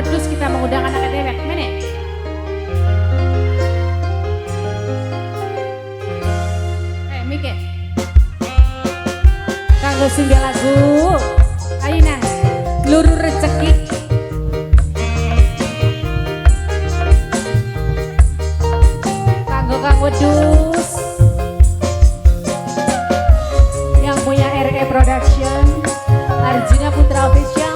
Wedus kita mengundang anak dewek. Mana? Mike. Kanggo singgah lagu. Ayo nang. Luru rezeki. Kanggo Kang Wedus. Yang punya RE Production. Arjuna Putra Official.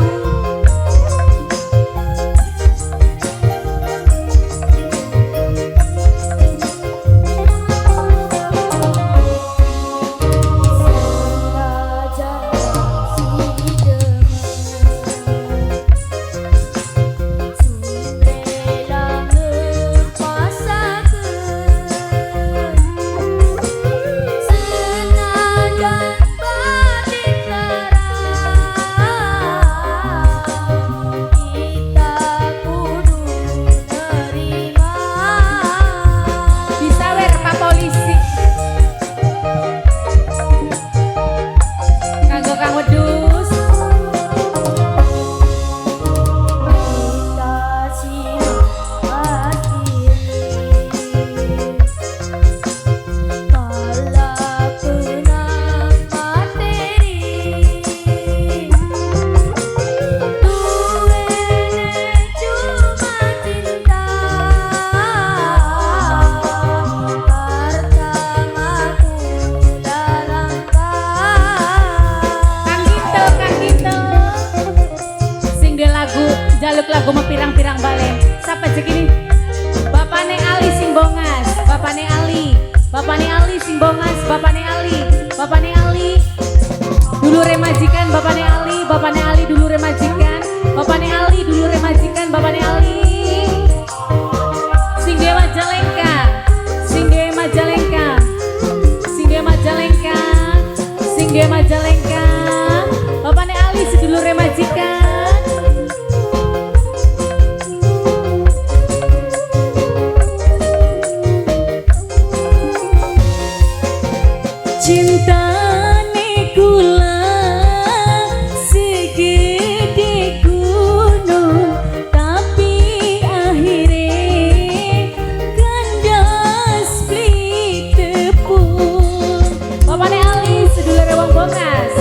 Jaluk lagu mempirang-pirang balen. Siapa segini? Bapane Ali sing bongas, Bapane Ali, Bapane Ali sing bongas, Bapane Ali, Bapane Ali. Dulure majikan, Bapane Ali, Bapane Ali dulure majikan, Bapane Ali dulure majikan, Bapane Ali. Sing Dewa Majalengka, sing Dewa Majalengka, sing Dewa Majalengka, sing Dewa Majalengka. Bapane Ali sedulure majikan. Cintane kula segede gunung, tapi akhirnya kandas beli tepung. Bapane Ali sedulure wong bongas,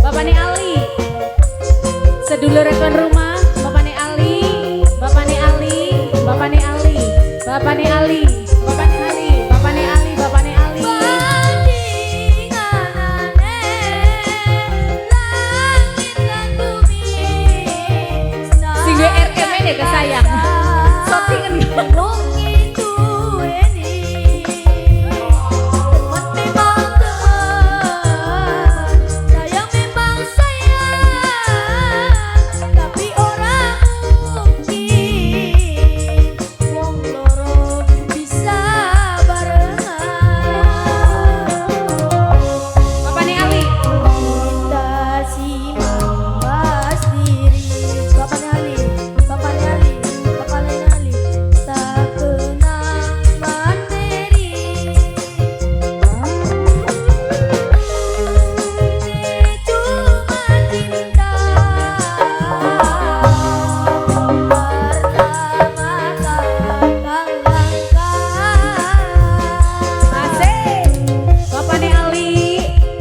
Bapane Ali sedulure kon rumah, Bapane Ali, Bapane Ali, Bapane Ali, Bapane Ali, Bapane Ali, Bapane Ali, Bapane Ali. Kesayang shopping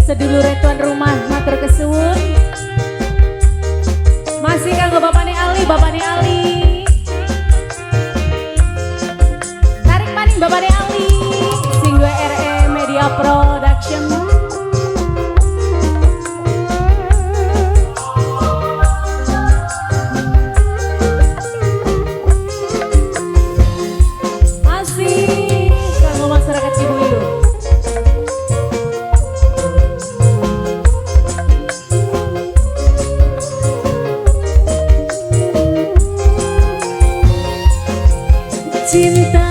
sedulure tuan rumah matur kesuwun. Masih kanggo Bapane Ali, Bapane Ali. Tarik maning Bapane Ali. Sing dua RE Media Production. Masih kanggo masyarakat Cibuyut. Cinta